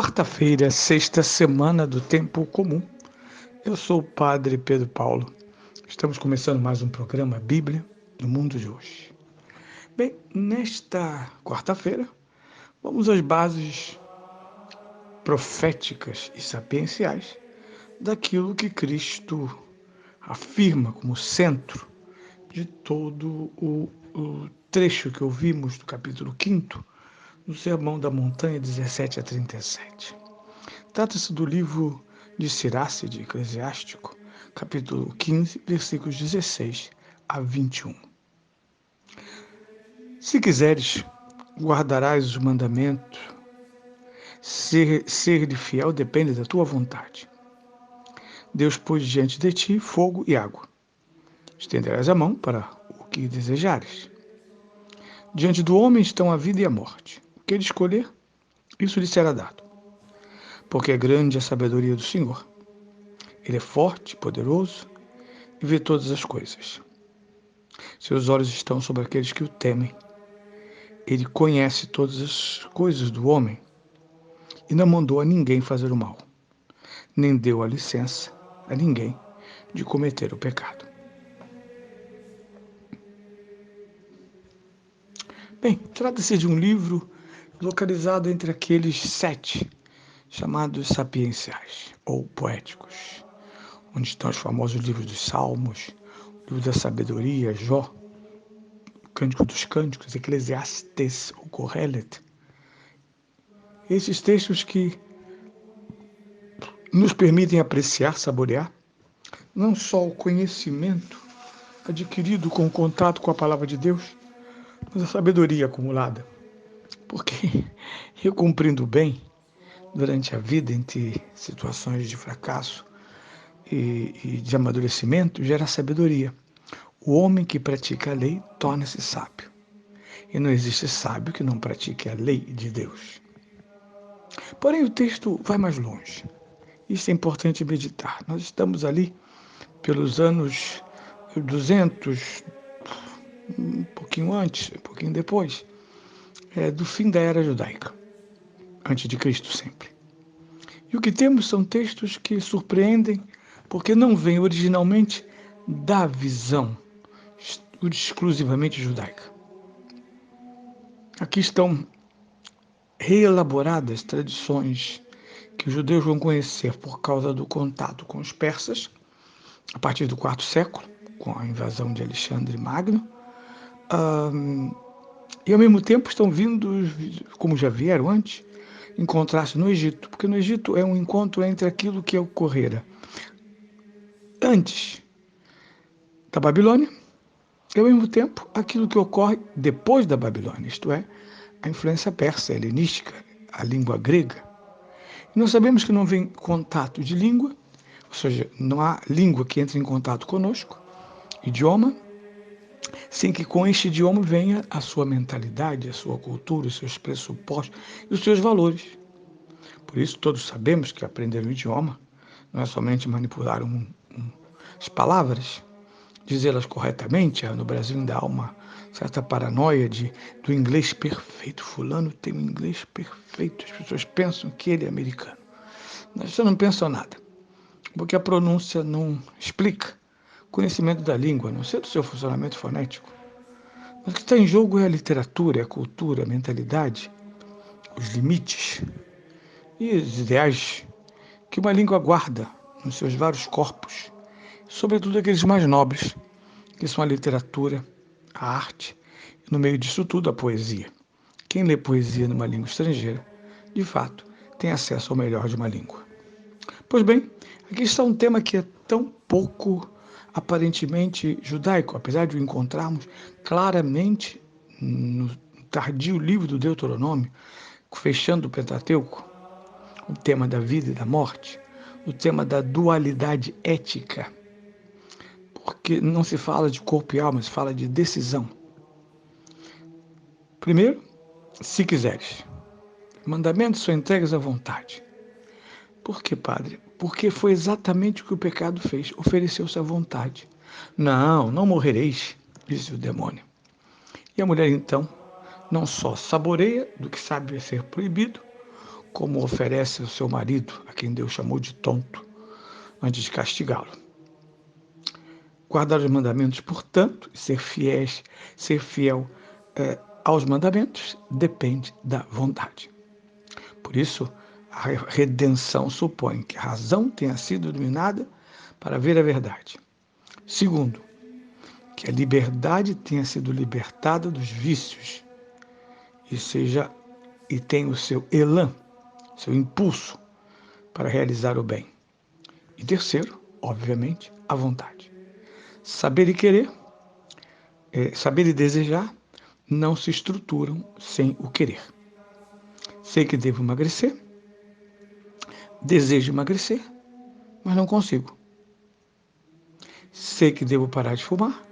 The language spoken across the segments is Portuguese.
Quarta-feira, sexta semana do Tempo Comum. Eu sou o Padre Pedro Paulo. Estamos começando mais um programa Bíblia no Mundo de hoje. Bem, nesta quarta-feira, vamos às bases proféticas e sapienciais daquilo que Cristo afirma como centro de todo o trecho que ouvimos do capítulo 5º do Sermão da Montanha 17 a 37. Trata-se do livro de Siracide, Eclesiástico, capítulo 15, versículos 16 a 21. Se quiseres, guardarás os mandamentos. Ser-lhe fiel depende da tua vontade. Deus pôs diante de ti fogo e água. Estenderás a mão para o que desejares. Diante do homem estão a vida e a morte. O que ele escolher, isso lhe será dado. Porque é grande a sabedoria do Senhor. Ele é forte, poderoso e vê todas as coisas. Seus olhos estão sobre aqueles que o temem. Ele conhece todas as coisas do homem e não mandou a ninguém fazer o mal, nem deu a licença a ninguém de cometer o pecado. Bem, trata-se de um livro localizado entre aqueles 7 chamados sapienciais ou poéticos, onde estão os famosos livros dos Salmos, o livro da Sabedoria, Jó, o Cântico dos Cânticos, Eclesiastes ou Kohelet. Esses textos que nos permitem apreciar, saborear, não só o conhecimento adquirido com o contato com a palavra de Deus, mas a sabedoria acumulada. Porque eu cumprindo bem durante a vida entre situações de fracasso e de amadurecimento, gera sabedoria. O homem que pratica a lei torna-se sábio. E não existe sábio que não pratique a lei de Deus. Porém, o texto vai mais longe. Isso é importante meditar. Nós estamos ali pelos anos 200, um pouquinho antes, um pouquinho depois, do fim da era judaica, antes de Cristo sempre. E o que temos são textos que surpreendem porque não vêm originalmente da visão exclusivamente judaica. Aqui estão reelaboradas tradições que os judeus vão conhecer por causa do contato com os persas, a partir do IV século, com a invasão de Alexandre Magno, e ao mesmo tempo estão vindo, como já vieram antes, encontrar-se no Egito, porque no Egito é um encontro entre aquilo que ocorrera antes da Babilônia e ao mesmo tempo aquilo que ocorre depois da Babilônia, isto é, a influência persa, helenística, a língua grega. E nós sabemos que não vem contato de língua, ou seja, não há língua que entre em contato conosco, idioma, sem que com este idioma venha a sua mentalidade, a sua cultura, os seus pressupostos e os seus valores. Por isso todos sabemos que aprender um idioma não é somente manipular as palavras, dizê-las corretamente. No Brasil ainda há uma certa paranoia do inglês perfeito. Fulano tem um inglês perfeito. As pessoas pensam que ele é americano. Mas você não pensa nada, porque a pronúncia não explica o conhecimento da língua, a não ser do seu funcionamento fonético. Mas o que está em jogo é a literatura, é a cultura, a mentalidade, os limites e os ideais que uma língua guarda nos seus vários corpos, sobretudo aqueles mais nobres, que são a literatura, a arte, e no meio disso tudo a poesia. Quem lê poesia numa língua estrangeira, de fato, tem acesso ao melhor de uma língua. Pois bem, aqui está um tema que é tão pouco aparentemente judaico, apesar de o encontrarmos claramente no tardio livro do Deuteronômio, fechando o Pentateuco, o tema da vida e da morte, o tema da dualidade ética, porque não se fala de corpo e alma, se fala de decisão. Primeiro, se quiseres. Mandamentos são entregues à vontade. Por que, padre? Porque foi exatamente o que o pecado fez, ofereceu-se à vontade. Não morrereis, disse o demônio. E a mulher, então, não só saboreia do que sabe ser proibido, como oferece ao seu marido, a quem Deus chamou de tonto, antes de castigá-lo. Guardar os mandamentos, portanto, e ser fiel aos mandamentos, depende da vontade. Por isso, a redenção supõe que a razão tenha sido iluminada para ver a verdade. Segundo, que a liberdade tenha sido libertada dos vícios e tenha o seu elan, seu impulso para realizar o bem. E terceiro, obviamente, a vontade. Saber e querer, saber e desejar não se estruturam sem o querer. Sei que devo emagrecer, desejo emagrecer, mas não consigo. Sei que devo parar de fumar,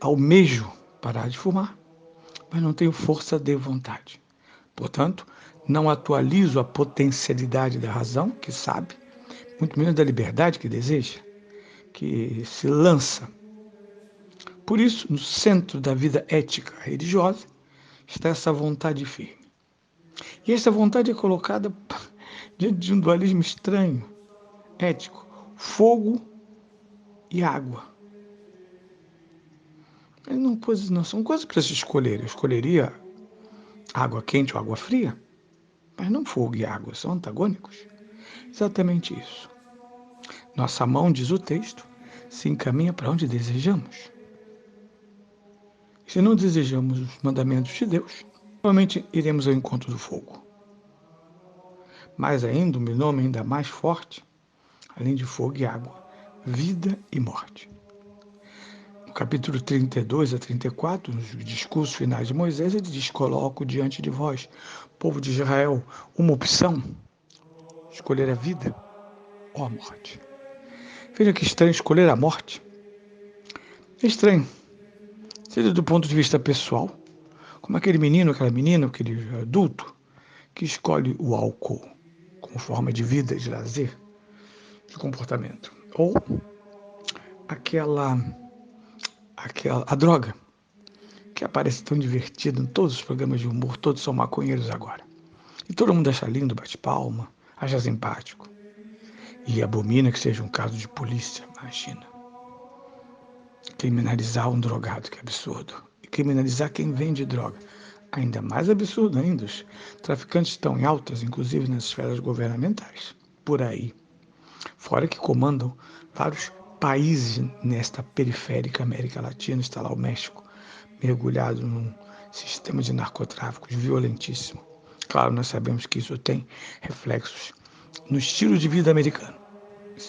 almejo parar de fumar, mas não tenho força de vontade. Portanto, não atualizo a potencialidade da razão, que sabe, muito menos da liberdade que deseja, que se lança. Por isso, no centro da vida ética religiosa, está essa vontade firme. E essa vontade é colocada diante de um dualismo estranho, ético, fogo e água. Não são coisas para se escolher. Eu escolheria água quente ou água fria, mas não fogo e água, são antagônicos. Exatamente isso. Nossa mão, diz o texto, se encaminha para onde desejamos. Se não desejamos os mandamentos de Deus, provavelmente iremos ao encontro do fogo. Mais ainda, um nome ainda mais forte, além de fogo e água, vida e morte. No capítulo 32 a 34, nos discursos finais de Moisés, ele diz: coloco diante de vós, povo de Israel, uma opção, escolher a vida ou a morte. Veja que estranho escolher a morte. É estranho. Seja do ponto de vista pessoal, como aquele menino, aquela menina, aquele adulto que escolhe o álcool como forma de vida, de lazer, de comportamento. Ou a droga, que aparece tão divertida em todos os programas de humor, todos são maconheiros agora. E todo mundo acha lindo, bate palma, acha simpático. E abomina que seja um caso de polícia, imagina. Criminalizar um drogado, que absurdo. E criminalizar quem vende droga. Ainda mais absurdo ainda. Os traficantes estão em altas, inclusive nas esferas governamentais. Por aí. Fora que comandam vários países nesta periférica América Latina. Está lá o México, mergulhado num sistema de narcotráficos violentíssimo. Claro, nós sabemos que isso tem reflexos no estilo de vida americano.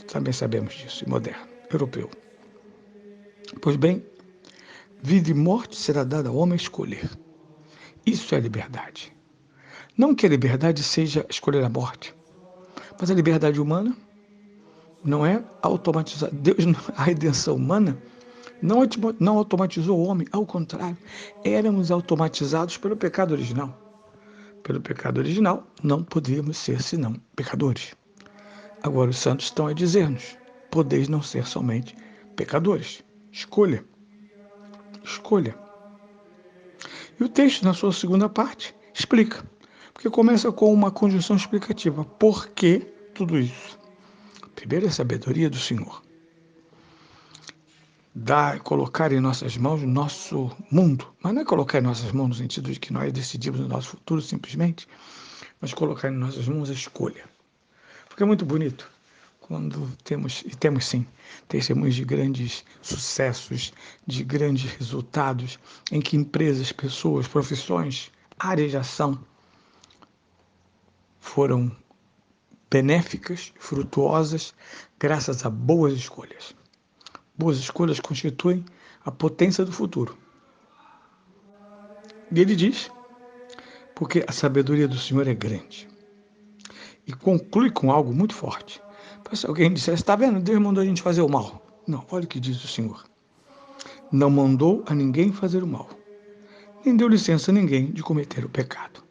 Também sabemos disso, e moderno, europeu. Pois bem, vida e morte será dada ao homem a escolher. Isso é liberdade. Não que a liberdade seja escolher a morte, mas a liberdade humana não é automatizada. A redenção humana não automatizou o homem, ao contrário, éramos automatizados pelo pecado original. Pelo pecado original, não poderíamos ser senão pecadores. Agora os santos estão a dizer-nos: podeis não ser somente pecadores. Escolha. Escolha. E o texto, na sua segunda parte, explica. Porque começa com uma conjunção explicativa. Por que tudo isso? Primeiro, a sabedoria do Senhor. Colocar em nossas mãos o nosso mundo. Mas não é colocar em nossas mãos no sentido de que nós decidimos o nosso futuro simplesmente, mas colocar em nossas mãos a escolha. Porque é muito bonito quando temos sim, testemunhos de grandes sucessos, de grandes resultados, em que empresas, pessoas, profissões, áreas de ação foram benéficas, frutuosas, graças a boas escolhas. Boas escolhas constituem a potência do futuro. E ele diz, porque a sabedoria do Senhor é grande. E conclui com algo muito forte. Se alguém dissesse, está vendo, Deus mandou a gente fazer o mal. Não, olha o que diz o Senhor. Não mandou a ninguém fazer o mal, nem deu licença a ninguém de cometer o pecado.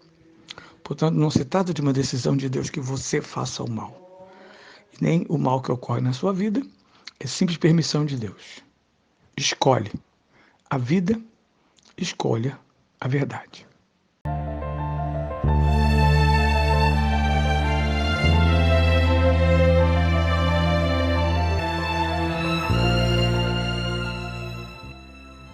Portanto, não se trata de uma decisão de Deus que você faça o mal. E nem o mal que ocorre na sua vida é simples permissão de Deus. Escolhe a vida, escolha a verdade.